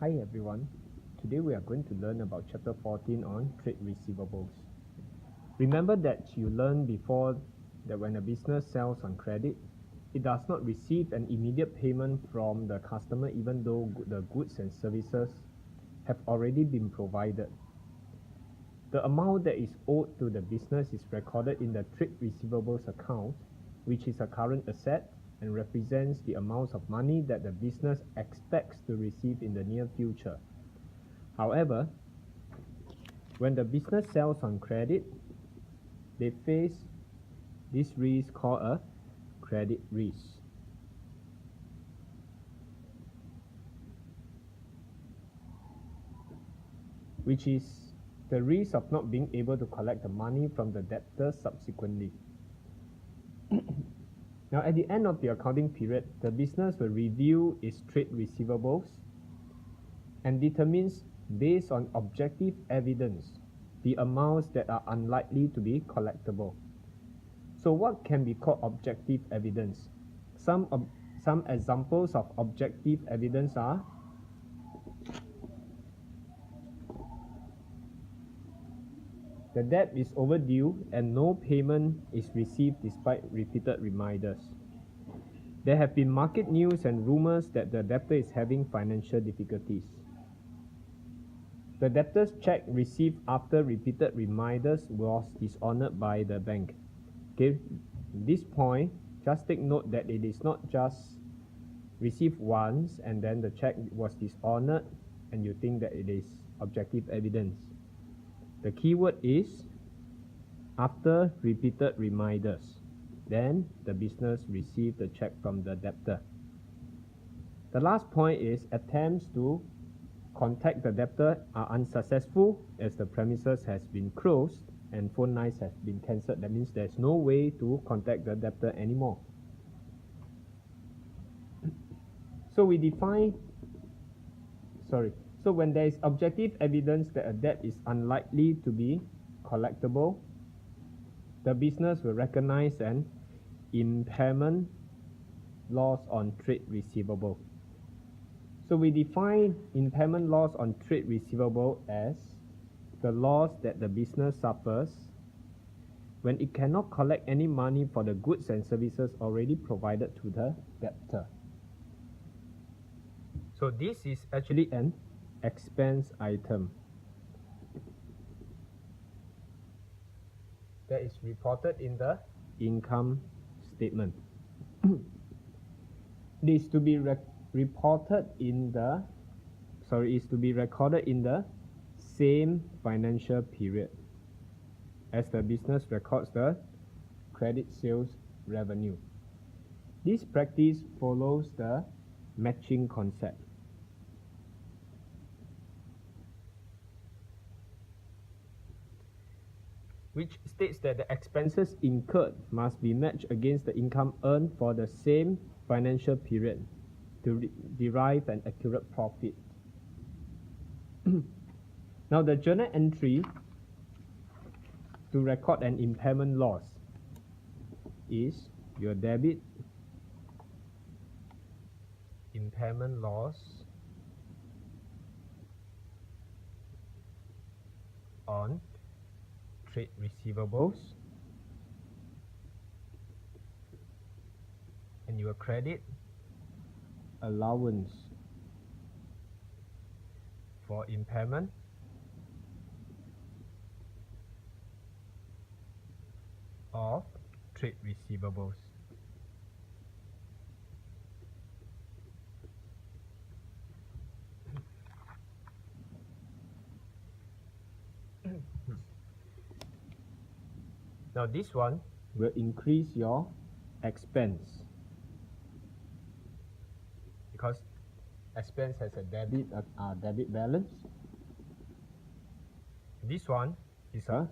Hi everyone, today we are going to learn about chapter 14 on trade receivables. Remember that you learned before that when a business sells on credit, it does not receive an immediate payment from the customer even though the goods and services have already been provided. The amount that is owed to the business is recorded in the trade receivables account, which is a current asset and represents the amounts of money that the business expects to receive in the near future. However, when the business sells on credit, they face this risk called a credit risk. Which is the risk of not being able to collect the money from the debtor subsequently. Now, at the end of the accounting period, the business will review its trade receivables and determines, based on objective evidence, the amounts that are unlikely to be collectible. So what can be called objective evidence? Some examples of objective evidence are the debt is overdue and no payment is received despite repeated reminders. There have been market news and rumors that the debtor is having financial difficulties. The debtor's check received after repeated reminders was dishonored by the bank. Okay, at this point, just take note that it is not just received once and then the check was dishonored and you think that it is objective evidence. The key word is after repeated reminders. Then the business received the check from the debtor. The last point is attempts to contact the debtor are unsuccessful as the premises has been closed and phone lines have been cancelled. That means there's no way to contact the debtor anymore. So when there is objective evidence that a debt is unlikely to be collectible, the business will recognize an impairment loss on trade receivable. So we define impairment loss on trade receivable as the loss that the business suffers when it cannot collect any money for the goods and services already provided to the debtor. So this is actually an expense item that is reported in the income statement. It is to be recorded in the same financial period as the business records the credit sales revenue. This practice follows the matching concept. Which states that the expenses incurred must be matched against the income earned for the same financial period to derive an accurate profit. Now the journal entry to record an impairment loss is your debit impairment loss on trade receivables, and your credit allowance for impairment of trade receivables. Now this one will increase your expense because expense has a debit balance. This one is a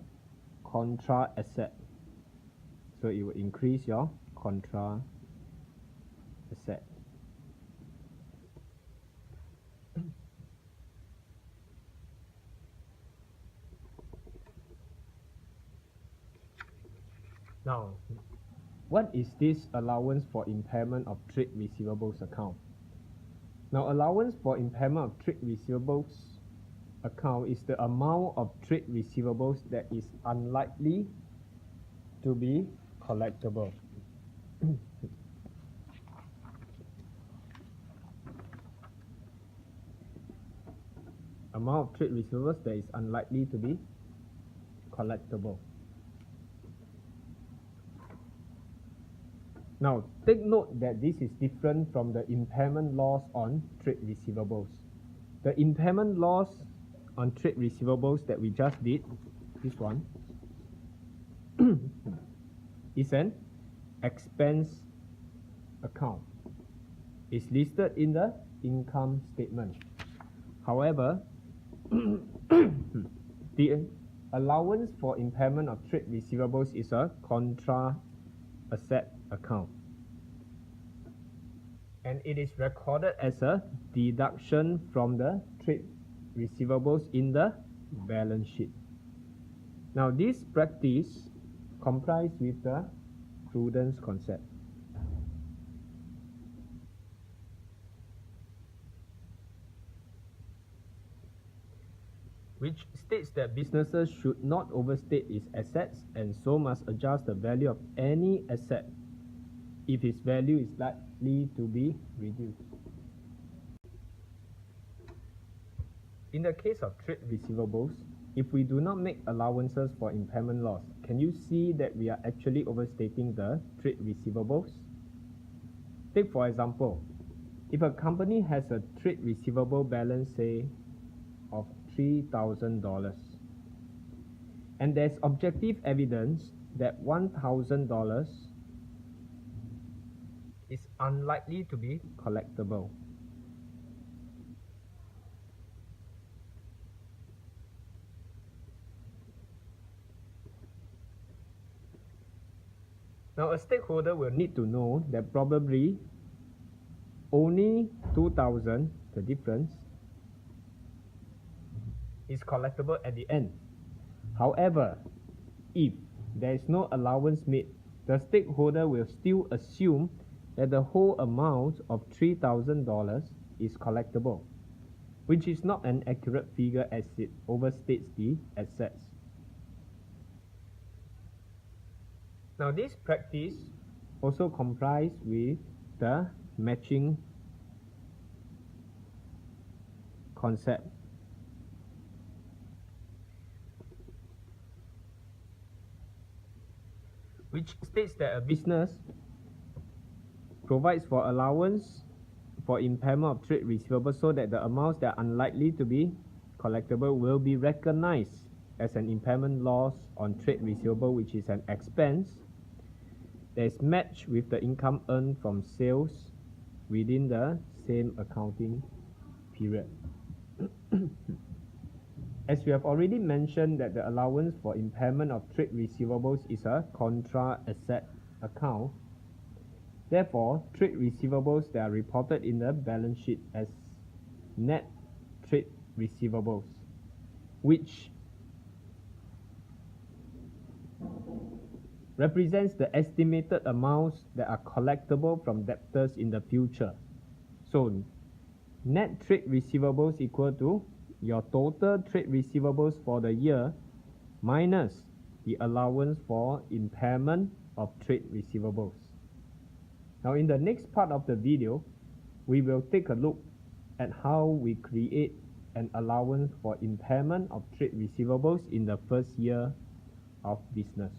contra asset, so it will increase your contra asset. Now, what is this allowance for impairment of trade receivables account? Now, allowance for impairment of trade receivables account is the amount of trade receivables that is unlikely to be collectible. Amount of trade receivables that is unlikely to be collectible. Now, take note that this is different from the impairment loss on trade receivables. The impairment loss on trade receivables that we just did, this one, is an expense account. It's listed in the income statement. However, the allowance for impairment of trade receivables is a contra asset account, and it is recorded as a deduction from the trade receivables in the balance sheet. Now, this practice complies with the prudence concept. Which states that businesses should not overstate its assets and so must adjust the value of any asset if its value is likely to be reduced. In the case of trade receivables, if we do not make allowances for impairment loss, can you see that we are actually overstating the trade receivables? Take for example, if a company has a trade receivable balance, say, of $3,000, and there's objective evidence that $1,000 is unlikely to be collectible. Now, a stakeholder will need to know that probably only 2,000, the difference, is collectible at the end. However, if there is no allowance made, the stakeholder will still assume that the whole amount of $3,000 is collectible, which is not an accurate figure as it overstates the assets. Now, this practice also complies with the matching concept. Which states that a business provides for allowance for impairment of trade receivables so that the amounts that are unlikely to be collectible will be recognized as an impairment loss on trade receivable, which is an expense that is matched with the income earned from sales within the same accounting period. As we have already mentioned that the allowance for impairment of trade receivables is a contra asset account. Therefore, trade receivables that are reported in the balance sheet as net trade receivables, which represents the estimated amounts that are collectible from debtors in the future. So, net trade receivables equal to your total trade receivables for the year minus the allowance for impairment of trade receivables. Now, in the next part of the video, we will take a look at how we create an allowance for impairment of trade receivables in the first year of business.